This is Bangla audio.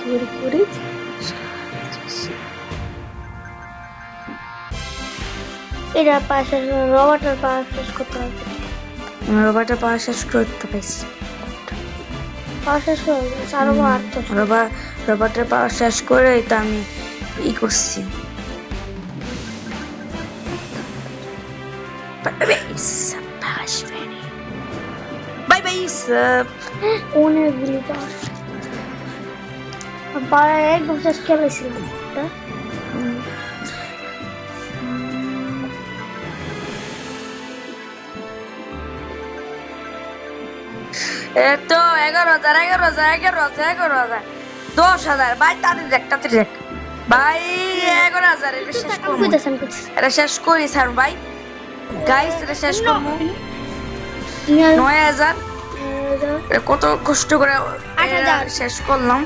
কুড়কুড়ি এটা পাশে রবার্টের পাওয়ার শেষ করতে হবে। রবারটা পাওয়া শেষ করতে পাইছি। পাওয়ার শেষ করে গেছে, আরো আটটা রবারটা পাওয়া শেষ করে তো আমি ই করছি। বাই বাই সব। অনেকগুলি পাওয়ার একদম শেষ খেলেছিলাম এটা। তো 11,000 11,000 11,000 11,000 10,000 ভাই তাড়াতাড়ি দেখ ভাই 11,000 এটা শেষ করবো। এটা শেষ করি স্যার ভাই গাইস, এটা শেষ করবো। 9,000 কত কষ্ট করে 8,000 শেষ করলাম।